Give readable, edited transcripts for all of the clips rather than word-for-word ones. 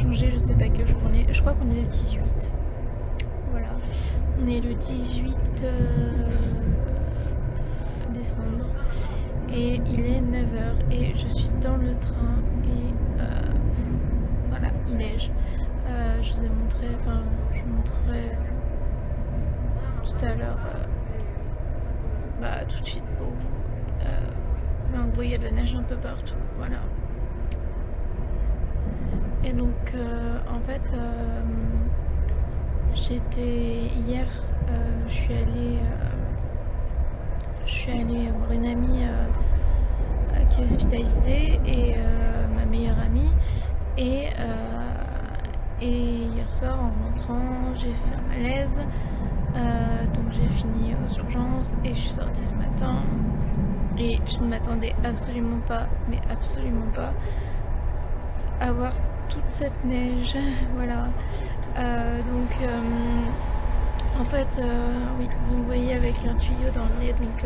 changé, je sais pas quel jour on est. Je crois qu'on est le 18. Voilà. On est le 18 décembre. Et il est 9h et je suis dans le train et voilà, il neige. Je vous ai montré, enfin je vous montrerai tout à l'heure, tout de suite pour vous. Mais en gros il y a de la neige un peu partout, voilà. Et donc en fait j'étais hier, je suis allée voir une amie qui est hospitalisée et ma meilleure amie et hier soir en rentrant j'ai fait un malaise, donc j'ai fini aux urgences et je suis sortie ce matin et je ne m'attendais absolument pas, mais absolument pas, à voir toute cette neige. Voilà. Donc en fait oui, vous me voyez avec un tuyau dans le nez, donc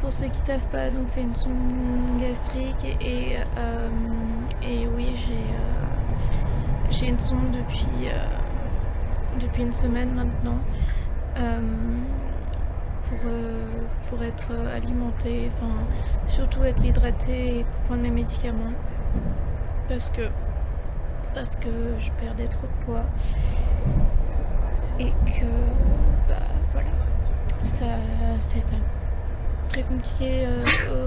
pour ceux qui savent pas, donc c'est une sonde gastrique et oui, j'ai une sonde depuis une semaine maintenant, pour être alimentée, enfin surtout être hydratée et pour prendre mes médicaments parce que je perdais trop de poids et que voilà, ça c'est très compliqué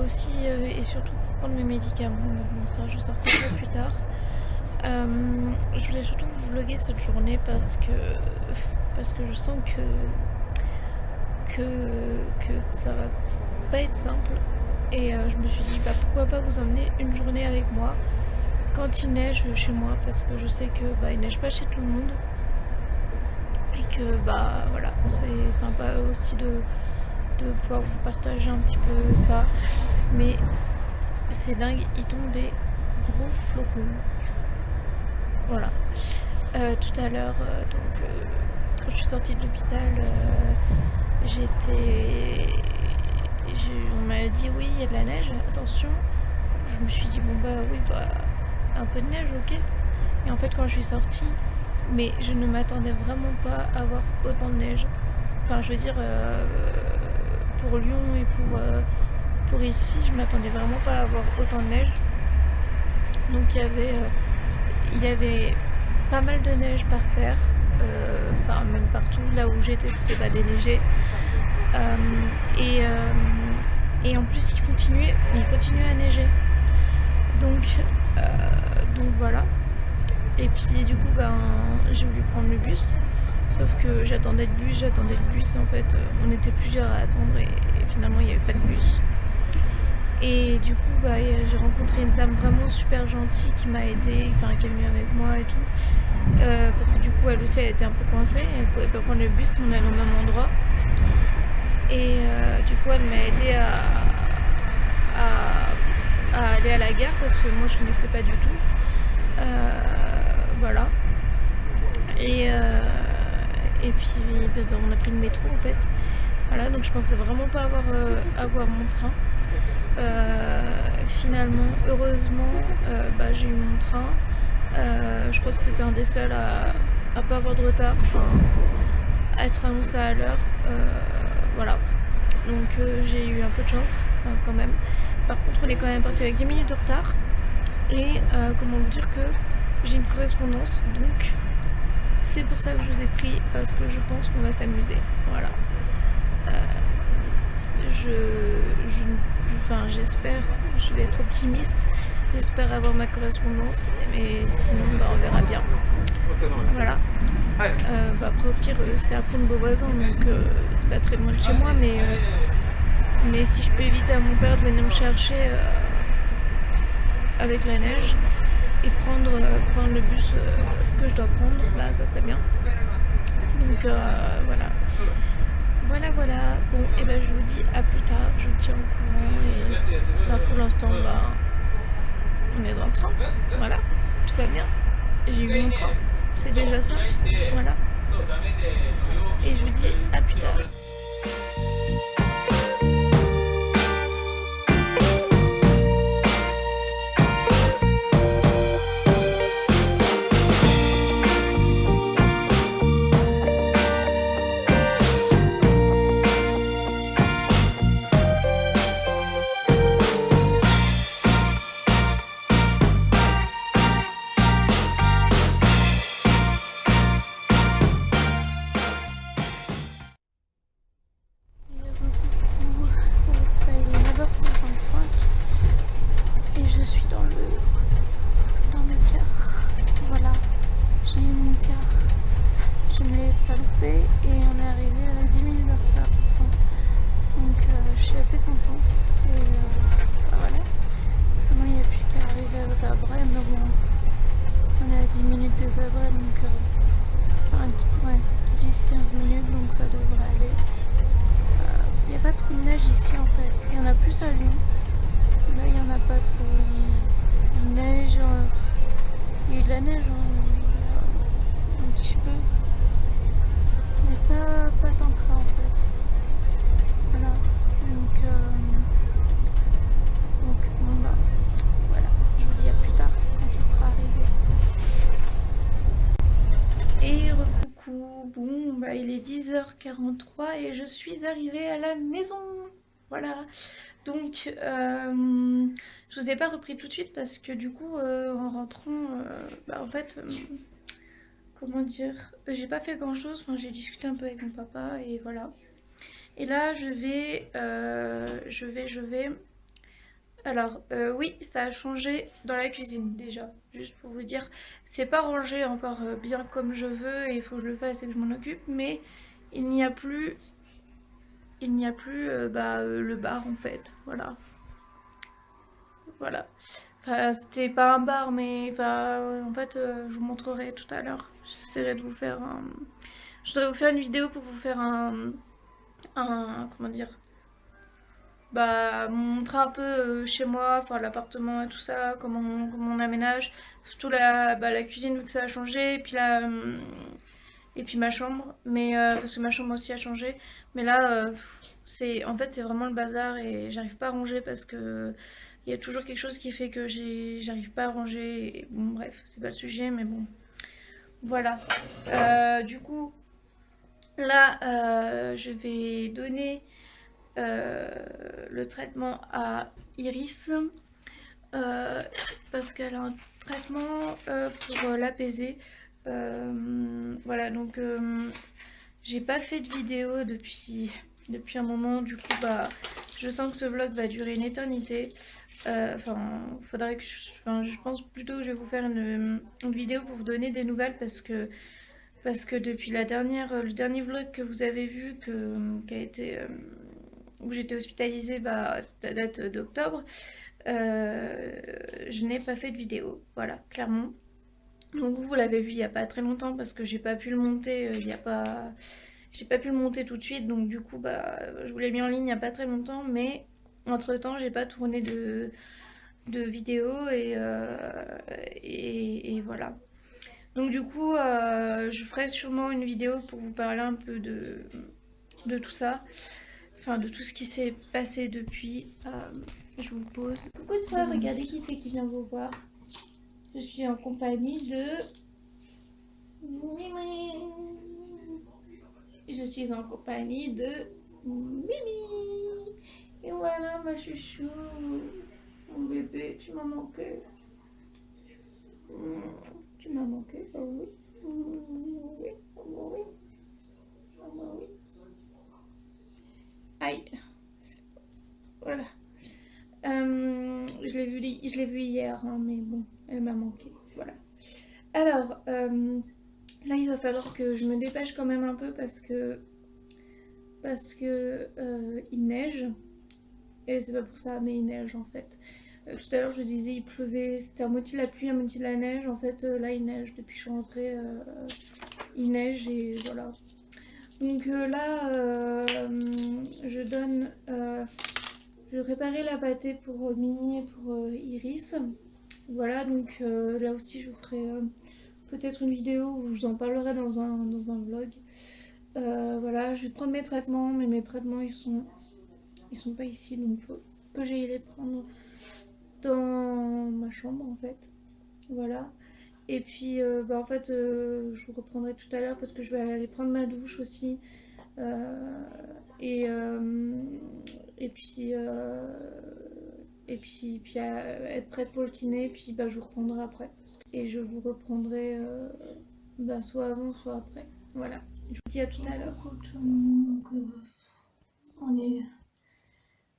aussi et surtout pour prendre mes médicaments, mais bon ça je sors ça plus tard. Je voulais surtout vous vlogger cette journée parce que je sens que ça va pas être simple et je me suis dit pourquoi pas vous emmener une journée avec moi quand il neige chez moi, parce que je sais que il neige pas chez tout le monde et que voilà, c'est sympa aussi de pouvoir vous partager un petit peu ça, mais c'est dingue, il tombe des gros flocons. Voilà. Tout à l'heure, quand je suis sortie de l'hôpital, on m'a dit oui, il y a de la neige, attention. Je me suis dit oui, un peu de neige, ok. Et en fait, quand je suis sortie, mais je ne m'attendais vraiment pas à avoir autant de neige. Enfin, je veux dire, pour Lyon et pour ici, je m'attendais vraiment pas à avoir autant de neige. Donc il y avait pas mal de neige par terre, enfin même partout là où j'étais c'était pas déneigé, et en plus il continuait à neiger, donc voilà. Et puis du coup j'ai voulu prendre le bus, sauf que j'attendais le bus en fait, on était plusieurs à attendre et finalement il n'y avait pas de bus. Et du coup j'ai rencontré une dame vraiment super gentille qui m'a aidée, enfin qui est venue avec moi et tout, parce que du coup elle aussi elle était un peu coincée, elle pouvait pas prendre le bus, on allait au même endroit et du coup elle m'a aidée à aller à la gare parce que moi je connaissais pas du tout, voilà. Et puis on a pris le métro en fait, voilà, donc je pensais vraiment pas avoir mon train. Finalement, heureusement, j'ai eu mon train. Je crois que c'était un des seuls à pas avoir de retard, à être annoncé à l'heure. Voilà. Donc j'ai eu un peu de chance quand même. Par contre, on est quand même parti avec 10 minutes de retard. Et comment vous dire que j'ai une correspondance, donc c'est pour ça que je vous ai pris, parce que je pense qu'on va s'amuser. Voilà. J'espère, je vais être optimiste, j'espère avoir ma correspondance, mais sinon on verra bien. Voilà. Après au pire c'est à Pont-de-Beauvoisin, donc c'est pas très loin de chez moi, mais si je peux éviter à mon père de venir me chercher avec la neige et prendre le bus que je dois prendre, ça serait bien. Donc voilà. Bon, et je vous dis à plus tard, je vous tiens au courant et pour l'instant on est dans le train, voilà, tout va bien, j'ai eu mon train, c'est déjà ça, voilà, et je vous dis à plus tard. mon car. Je ne l'ai pas loupé et on est arrivé avec 10 minutes de retard pourtant. Donc je suis assez contente. Et voilà. Maintenant il n'y a plus qu'à arriver aux Abrais, mais bon, on est à 10 minutes des Abrais, donc enfin ouais, 10-15 minutes, donc ça devrait aller. Il n'y a pas trop de neige ici en fait. Il y en a plus à Lyon. Là il n'y en a pas trop. Il neige. Il y a eu de la neige un petit peu. Mais pas tant que ça en fait. Voilà. Donc bon bah voilà. Je vous dis à plus tard quand on sera arrivé. Et recoucou, bon bah il est 10h43 et je suis arrivée à la maison. Voilà. Donc je vous ai pas repris tout de suite parce que du coup en rentrant, bah en fait comment dire, j'ai pas fait grand chose, enfin, j'ai discuté un peu avec mon papa et voilà. Et là je vais. Alors oui, ça a changé dans la cuisine déjà, juste pour vous dire. C'est pas rangé encore bien comme je veux et il faut que je le fasse et que je m'en occupe, mais il n'y a plus. Le bar en fait, voilà. Voilà. Enfin, c'était pas un bar, mais enfin, en fait, je vous montrerai tout à l'heure. J'essaierai de vous faire un. Je voudrais vous faire une vidéo pour vous faire comment dire, bah montrer un peu chez moi, enfin l'appartement et tout ça, comment on aménage, surtout la cuisine vu que ça a changé, et puis ma chambre, mais parce que ma chambre aussi a changé, mais là c'est en fait c'est vraiment le bazar et j'arrive pas à ranger parce que il y a toujours quelque chose qui fait que j'arrive pas à ranger, et bon bref c'est pas le sujet mais bon voilà. Du coup là je vais donner le traitement à Iris parce qu'elle a un traitement pour l'apaiser. Voilà, donc j'ai pas fait de vidéo depuis un moment, du coup bah je sens que ce vlog va durer une éternité. Enfin, faudrait que je pense plutôt que je vais vous faire une vidéo pour vous donner des nouvelles parce que depuis le dernier vlog que vous avez vu qui a été où j'étais hospitalisée, bah ça date d'octobre. Je n'ai pas fait de vidéo, voilà, clairement. Donc vous l'avez vu il n'y a pas très longtemps parce que j'ai pas pu le monter, j'ai pas pu le monter tout de suite, donc du coup bah je vous l'ai mis en ligne il n'y a pas très longtemps, mais entre temps j'ai pas tourné de vidéo et voilà. Donc du coup je ferai sûrement une vidéo pour vous parler un peu de tout ça. Enfin, de tout ce qui s'est passé depuis. Je vous pose. Coucou toi, regardez qui c'est qui vient vous voir. Je suis en compagnie de Mimi. Je suis en compagnie de Mimi. Et voilà ma chouchou. Mon bébé, tu m'as manqué. Tu m'as manqué, oh oui. Oui, oh oui. Oh oui. Aïe. Voilà. Je l'ai vu hier, hein, mais bon, elle m'a manqué. Voilà. Alors, là, il va falloir que je me dépêche quand même un peu parce que il neige. Et c'est pas pour ça, mais il neige en fait. Tout à l'heure, je vous disais, il pleuvait. C'était à moitié la pluie, à moitié de la neige. En fait, là, il neige. Depuis que je suis rentrée, il neige et voilà. Donc là, je donne. Je vais préparer la pâtée pour Mimi et pour Iris. Voilà, donc là aussi je vous ferai peut-être une vidéo où je vous en parlerai dans un vlog. Voilà, je vais prendre mes traitements, mais mes traitements ils sont pas ici, donc il faut que j'aille les prendre dans ma chambre en fait. Voilà. Et puis bah, en fait je vous reprendrai tout à l'heure parce que je vais aller prendre ma douche aussi. Et puis être prête pour le kiné, puis bah, je vous reprendrai après. Et je vous reprendrai bah, soit avant, soit après. Voilà. Je vous dis à tout à l'heure. On est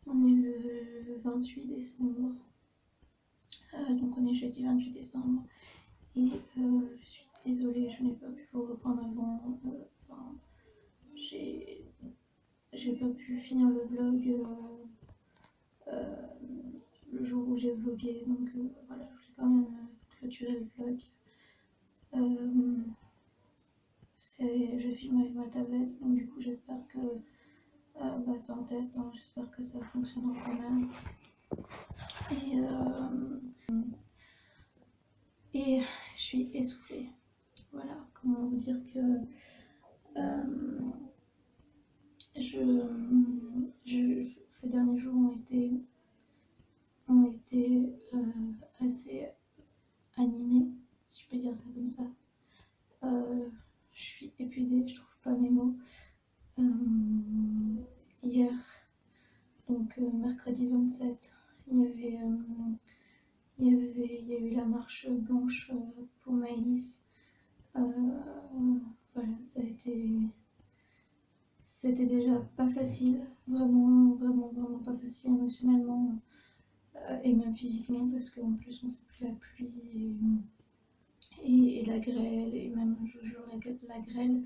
le 28 décembre. Donc on est jeudi 28 décembre. Et je suis désolée, je n'ai pas pu vous reprendre avant. Enfin, j'ai pas pu finir le vlog euh, le jour où j'ai vlogué, donc voilà, je voulais quand même clôturer le vlog. Je filme avec ma tablette, donc du coup j'espère que c'est un test, hein, j'espère que ça fonctionnera quand même. Et je suis essoufflée. Voilà, comment vous dire que ces derniers jours ont été assez animés, si je peux dire ça comme ça. Je suis épuisée, je trouve pas mes mots. Hier, donc mercredi 27, il y a eu la marche blanche pour Maëlys. Voilà, c'était déjà pas facile, vraiment pas facile émotionnellement et même physiquement, parce qu'en plus on s'est pris la pluie et la grêle, et même je vous jure la grêle,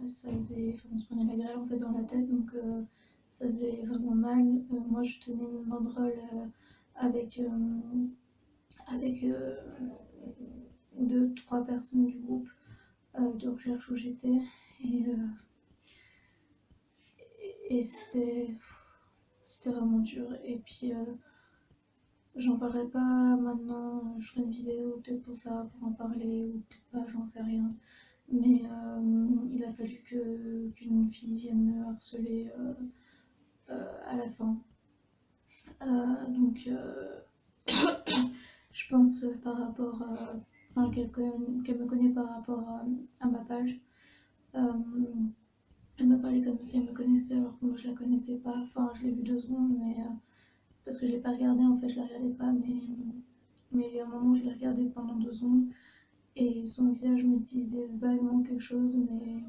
ça faisait, on se prenait la grêle en fait dans la tête, donc ça faisait vraiment mal. Moi je tenais une banderole avec 2-3 personnes du groupe de recherche où j'étais, et c'était vraiment dur. Et puis j'en parlerai pas maintenant, je ferai une vidéo peut-être pour ça, pour en parler, ou peut-être pas, j'en sais rien. Mais il a fallu qu'une fille vienne me harceler à la fin. Donc je pense par rapport à... Enfin, qu'elle me connaît par rapport à ma page. Elle m'a parlé comme si elle me connaissait alors que moi je la connaissais pas. Enfin, je l'ai vue 2 secondes, mais parce que je l'ai pas regardée en fait, je la regardais pas, mais il y a un moment je l'ai regardée pendant 2 secondes et son visage me disait vaguement quelque chose, mais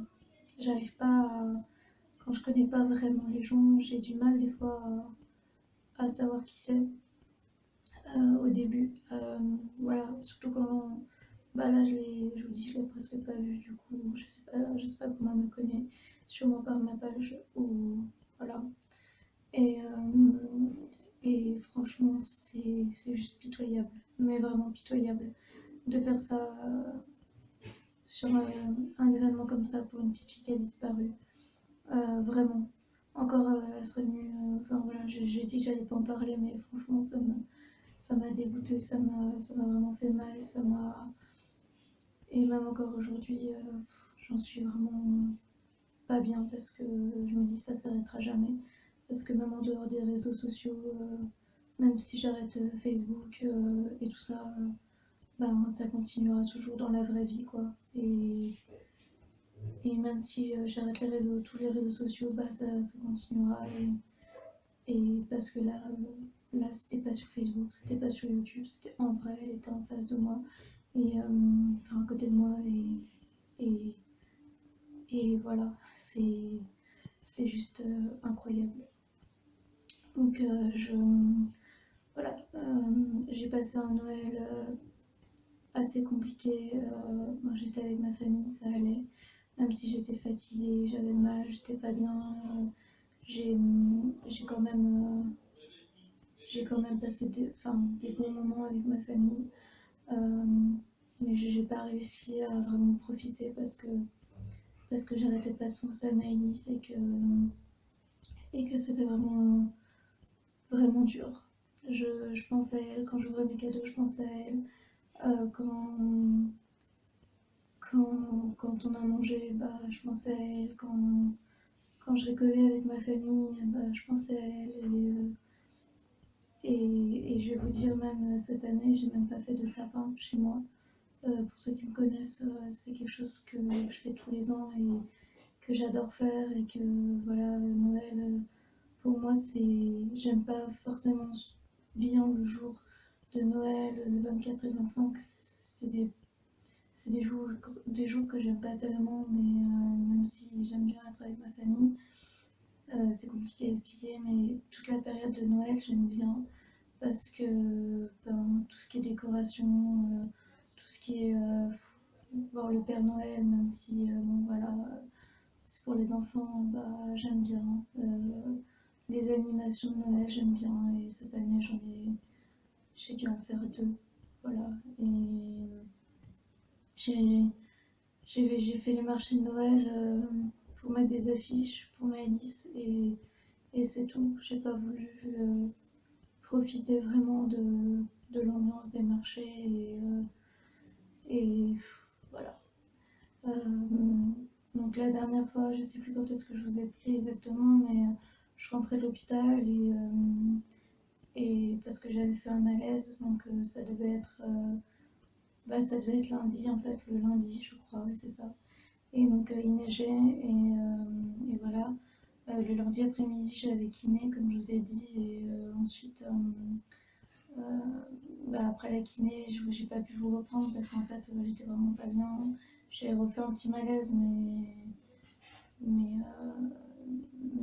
j'arrive pas à... Quand je connais pas vraiment les gens, j'ai du mal des fois à savoir qui c'est au début. Voilà, surtout quand... Bah là, je vous dis, je l'ai presque pas vue, du coup, je sais pas comment elle me connaît, sûrement par ma page, ou voilà. Et franchement, c'est juste pitoyable, mais vraiment pitoyable, de faire ça sur un événement comme ça pour une petite fille qui a disparu. Vraiment. Encore, elle serait venue. Enfin voilà, j'ai dit que j'allais pas en parler, mais franchement, ça m'a dégoûté, ça m'a vraiment fait mal, ça m'a. Et même encore aujourd'hui, j'en suis vraiment pas bien parce que je me dis ça s'arrêtera jamais. Parce que même en dehors des réseaux sociaux, même si j'arrête Facebook et tout ça, ben, ça continuera toujours dans la vraie vie, quoi. Et même si j'arrête tous les réseaux sociaux, bah, ça continuera. Et parce que là c'était pas sur Facebook, c'était pas sur YouTube, c'était en vrai, elle était en face de moi, et enfin à côté de moi, et, et voilà, c'est juste incroyable. Donc voilà, j'ai passé un Noël assez compliqué. Moi, j'étais avec ma famille, ça allait. Même si j'étais fatiguée, j'avais mal, j'étais pas bien. J'ai quand même passé des bons moments avec ma famille. Mais j'ai pas réussi à vraiment profiter parce que j'arrêtais pas de penser à Maëlys et que c'était vraiment dur. Je pense à elle quand j'ouvrais mes cadeaux, je pense à elle. Quand on a mangé, bah, je pense à elle. Quand je rigolais avec ma famille, bah, je pense à elle. Et je vais vous dire, même cette année, j'ai même pas fait de sapin chez moi. Pour ceux qui me connaissent, c'est quelque chose que je fais tous les ans et que j'adore faire. Et que voilà, Noël, pour moi, j'aime pas forcément bien le jour de Noël, le 24 et le 25. C'est des jours que j'aime pas tellement, mais même si j'aime bien être avec ma famille, c'est compliqué à expliquer, mais toute la période de Noël, j'aime bien parce que tout ce qui est décoration, tout ce qui est voir le Père Noël, même si, bon voilà, c'est pour les enfants, bah j'aime bien. Les animations de Noël, j'aime bien, et cette année j'ai dû en faire deux. Voilà, et j'ai j'ai fait les marchés de Noël pour mettre des affiches pour Maëlys, et c'est tout. J'ai pas voulu profiter vraiment de l'ambiance des marchés, et voilà. Donc la dernière fois, je sais plus quand est-ce que je vous ai pris exactement, mais je rentrais de l'hôpital, et parce que j'avais fait un malaise, donc ça devait être lundi en fait, le lundi je crois, ouais, c'est ça. Et donc il neigeait, et voilà. Le lundi après-midi j'avais kiné comme je vous ai dit, et ensuite euh, après la kiné j'ai pas pu vous reprendre parce qu'en fait j'étais vraiment pas bien. J'ai refait un petit malaise, mais, mais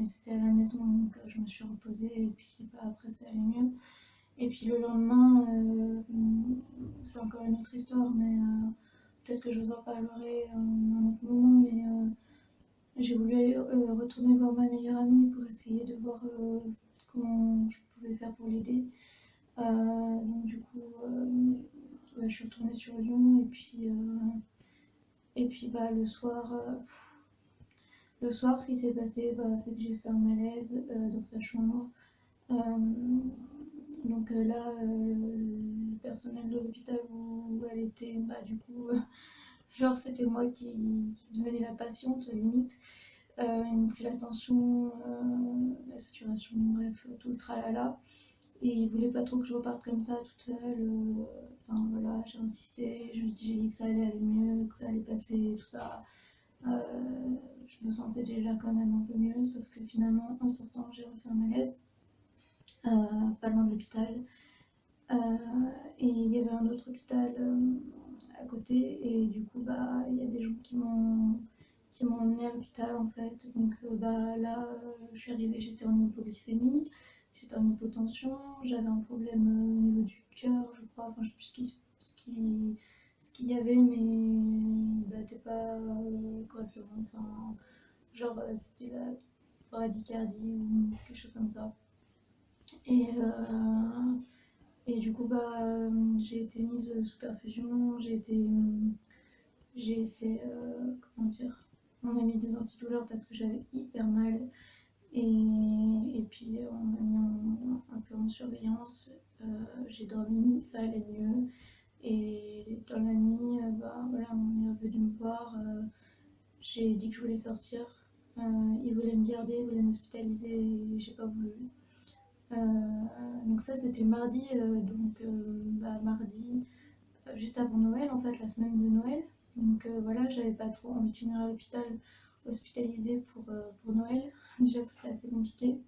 c'était à la maison, donc je me suis reposée, et puis après ça allait mieux. Et puis le lendemain, c'est encore une autre histoire, mais peut-être que je vous en parlerai à un autre moment, mais j'ai voulu aller, retourner voir ma meilleure amie pour essayer de voir comment je pouvais faire pour l'aider. Donc du coup, ouais, je suis retournée sur Lyon, et puis bah, le soir, ce qui s'est passé, bah, c'est que j'ai fait un malaise dans sa chambre. Euh, donc là, le personnel de l'hôpital où elle était, bah, du coup, genre c'était moi qui devenais la patiente limite. Ils m'ont pris la tension, la saturation, bref, tout le tralala. Et ils voulaient pas trop que je reparte comme ça toute seule. Enfin voilà, j'ai insisté, j'ai dit que ça allait aller mieux, que ça allait passer, tout ça. Je me sentais déjà quand même un peu mieux, sauf que finalement, en sortant, j'ai refait un malaise, pas loin de l'hôpital. Euh, et il y avait un autre hôpital à côté, et du coup, bah, il y a des gens qui m'ont emmené à l'hôpital en fait. Donc bah, là, je suis arrivée, j'étais en hypoglycémie, j'étais en hypotension, j'avais un problème au niveau du cœur, je crois. Enfin, je sais plus ce qu'il y avait, mais il battait pas correctement. Enfin, genre, c'était la bradycardie ou quelque chose comme ça. Et, et du coup, bah, j'ai été mise sous perfusion, j'ai été comment dire, on m'a mis des antidouleurs parce que j'avais hyper mal, et puis on m'a mis un peu en surveillance. J'ai dormi, ça allait mieux, et dans la nuit, bah, voilà, on est revenu me voir, j'ai dit que je voulais sortir, ils voulaient me garder, ils voulaient m'hospitaliser, et j'ai pas voulu. Euh, donc ça c'était mardi, bah, mardi juste avant Noël, en fait, la semaine de Noël. Donc voilà, j'avais pas trop envie de finir à l'hôpital, hospitalisée pour Noël. Déjà que c'était assez compliqué.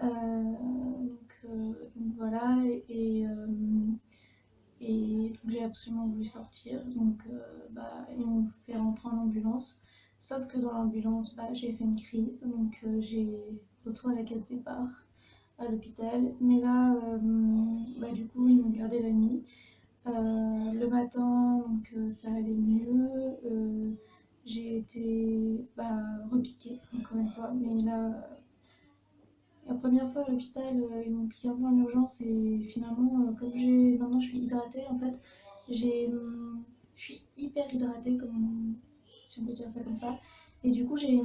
Donc voilà, et donc j'ai absolument voulu sortir. Donc bah, ils m'ont fait rentrer en ambulance. Sauf que dans l'ambulance, bah, j'ai fait une crise. Donc j'ai retour à la case départ à l'hôpital. Mais là, bah, du coup, ils m'ont gardé la nuit. Le matin, donc ça allait mieux. J'ai été bah, repiquée encore une fois, mais là, la première fois à l'hôpital, ils m'ont piqué un peu en urgence, et finalement, comme maintenant je suis hydratée en fait, je suis hyper hydratée, comme si on peut dire ça comme ça, et du coup j'ai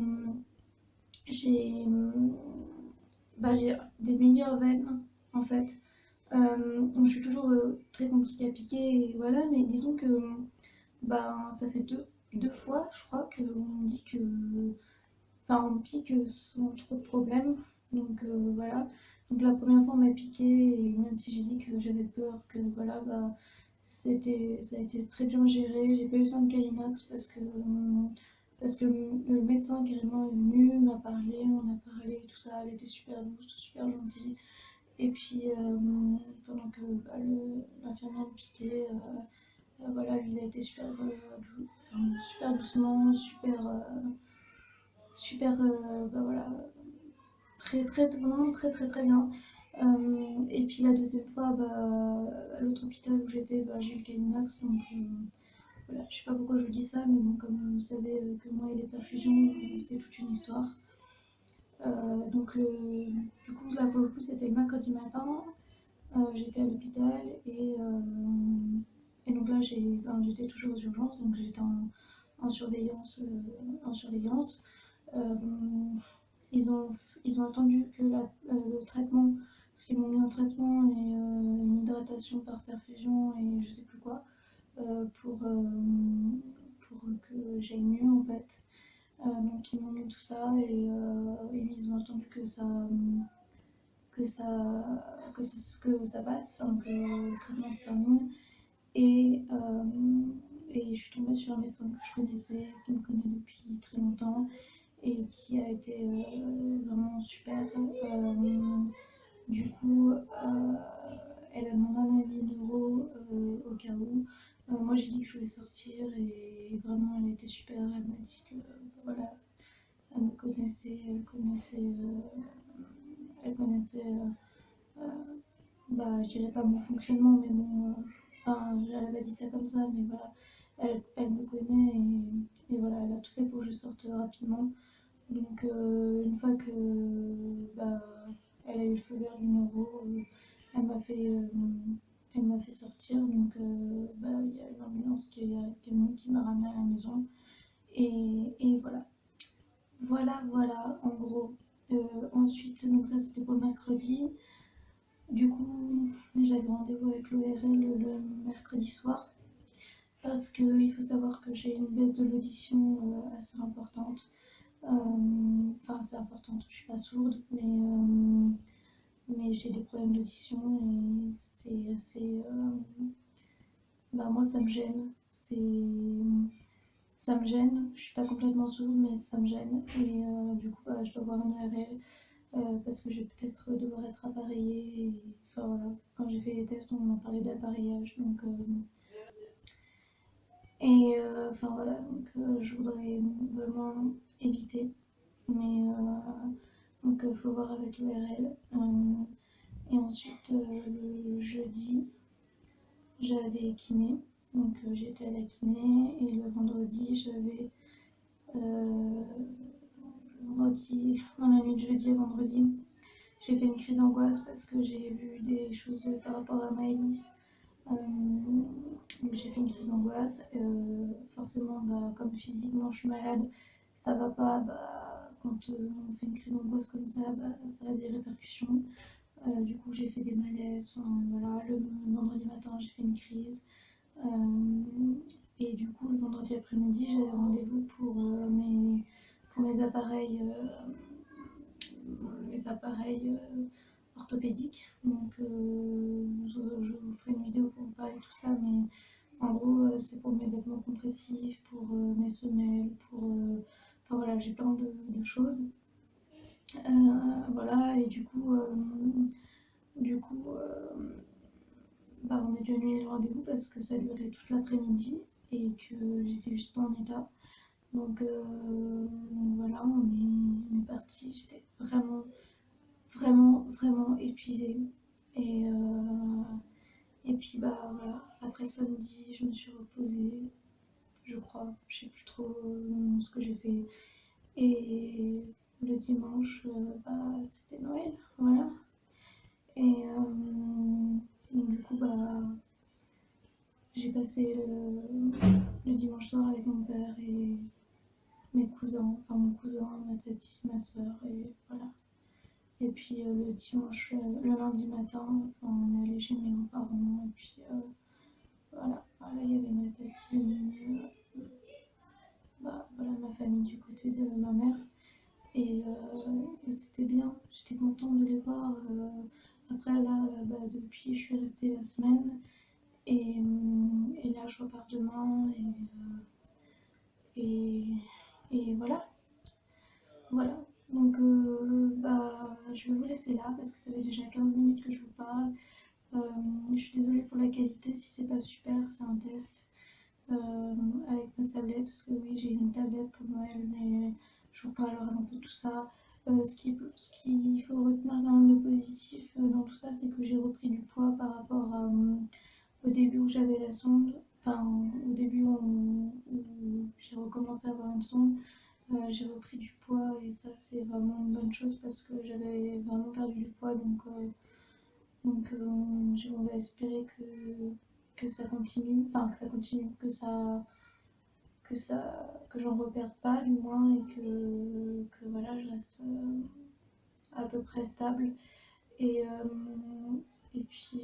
bah, j'ai des meilleures veines en fait. Donc je suis toujours très compliquée à piquer, et voilà, mais disons que bah, ça fait deux fois, je crois, qu'on me dit que. Enfin, on me pique sans trop de problèmes. Donc voilà. Donc la première fois, on m'a piqué, et même si j'ai dit que j'avais peur, que voilà, bah, ça a été très bien géré. J'ai pas eu besoin de Calinox parce que le médecin carrément est venu, m'a parlé, on a parlé, tout ça. Elle était super douce, super gentille. Et puis, pendant que bah, l'infirmière me piquait, voilà, lui, il a été super, super doucement, super, bah, voilà, vraiment très très très bien. Et puis la deuxième fois, bah, à l'autre hôpital où j'étais, bah, j'ai eu le Calinox, voilà, je sais pas pourquoi je vous dis ça, mais bon, comme vous savez que moi et les perfusions, c'est toute une histoire. Donc du coup, là pour le coup, c'était le mercredi matin. J'étais à l'hôpital et donc là, j'étais toujours aux urgences, donc j'étais en surveillance. En surveillance. Euh, ils, ont, ils ont attendu que le traitement, parce qu'ils m'ont mis un traitement et une hydratation par perfusion et je sais plus quoi, pour que j'aille mieux en fait. Donc ils m'ont mis tout ça et ils ont attendu que ça, que ça passe, enfin, que le traitement se termine. Et, euh, et je suis tombée sur un médecin que je connaissais, qui me connaît depuis très longtemps et qui a été vraiment super. Du coup, elle a demandé un avis neuro au cas où. Moi, j'ai dit que je voulais sortir et vraiment, elle était super. Elle m'a dit que voilà, elle me connaissait, elle connaissait bah, je dirais pas mon fonctionnement, mais bon, enfin, elle avait dit ça comme ça, mais voilà, elle me connaît et voilà, elle a tout fait pour que je sorte rapidement. Donc, une fois que bah, elle a eu le feu vert du neuro, elle m'a fait, euh, elle m'a fait sortir. Donc, bah, il y a une ambulance qui m'a ramenée à la maison. Et voilà. Voilà, en gros. Ensuite, donc ça c'était pour le mercredi. Du coup, j'avais rendez-vous avec l'ORL le mercredi soir parce qu'il faut savoir que j'ai une baisse de l'audition assez importante. Enfin, assez importante, je suis pas sourde, mais j'ai des problèmes d'audition et c'est assez. Bah, moi, ça me gêne. Ça me gêne. Je suis pas complètement sourde, mais ça me gêne. Et du coup, bah, je dois voir un ORL parce que je vais peut-être devoir être appareillée. Enfin voilà, quand j'ai fait les tests, on m'a parlé d'appareillage. Donc, enfin voilà, donc je voudrais vraiment éviter. Mais donc il faut voir avec l'ORL. Et ensuite, le jeudi, j'avais kiné. Donc j'étais à la kiné. Et le vendredi, euh, dans la nuit de jeudi à vendredi, j'ai fait une crise d'angoisse parce que j'ai vu des choses par rapport à Maëlys. Donc j'ai fait une crise d'angoisse. Forcément, bah, comme physiquement je suis malade, ça va pas. Bah, quand on fait une crise d'angoisse comme ça, bah, ça a des répercussions. Du coup, j'ai fait des malaises. Enfin, voilà, le vendredi matin, j'ai fait une crise. Et du coup, le vendredi après-midi, j'avais rendez-vous pour mes appareils orthopédiques. Donc, je vous ferai une vidéo pour vous parler de tout ça, mais en gros, c'est pour mes vêtements compressifs, pour mes semelles, enfin voilà, j'ai plein de choses. Voilà, et du coup bah, on a dû annuler le rendez-vous parce que ça durait toute l'après-midi et que j'étais juste pas en état. Donc, voilà, on est parti. J'étais vraiment épuisée. Et, et puis bah voilà, après le samedi, je me suis reposée, je crois. Je sais plus trop ce que j'ai fait. Et le dimanche, bah, c'était Noël, voilà. Et donc, du coup, bah, j'ai passé le dimanche soir avec mon père et mes cousins, enfin mon cousin, ma tati, ma soeur, et voilà. Et puis le lundi matin, enfin, on est allé chez mes grands-parents, et puis voilà, voilà, il y avait ma tati, bah, voilà, ma famille du côté de ma mère. Et c'était bien, j'étais contente de les voir. Après, là, bah, depuis, je suis restée la semaine. Et là, je repars demain. Et, et voilà. Voilà. Donc, bah, je vais vous laisser là parce que ça fait déjà 15 minutes que je vous parle. Je suis désolée pour la qualité, si c'est pas super, c'est un test avec ma tablette. Parce que oui, j'ai une tablette pour Noël, mais je vous parlerai un peu de tout ça. Ce qu'il faut retenir quand même de positif dans tout ça, c'est que j'ai repris du poids par rapport au début où j'avais la sonde. au début où j'ai recommencé à avoir une sonde, j'ai repris du poids et ça c'est vraiment une bonne chose parce que j'avais vraiment perdu du poids on va espérer que ça continue, que j'en reperde pas du moins et que voilà, je reste à peu près stable. Et, et puis,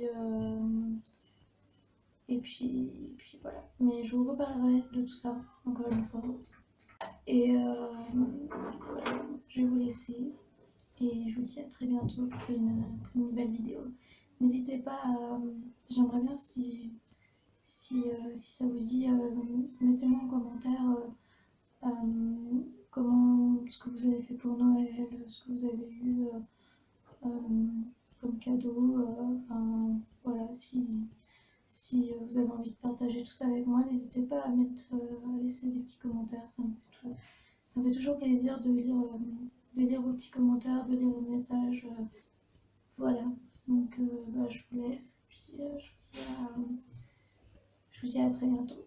et puis voilà. Mais je vous reparlerai de tout ça encore une fois. Et voilà, je vais vous laisser et je vous dis à très bientôt pour une nouvelle vidéo. N'hésitez pas à. J'aimerais bien si ça vous dit, mettez-moi en commentaire ce que vous avez fait pour Noël, ce que vous avez eu comme cadeau. Voilà, si vous avez envie de partager tout ça avec moi, n'hésitez pas à laisser des petits commentaires. Ça me fait toujours plaisir de lire vos petits commentaires, de lire vos messages. Voilà, donc je vous laisse. Puis je vous dis à très bientôt.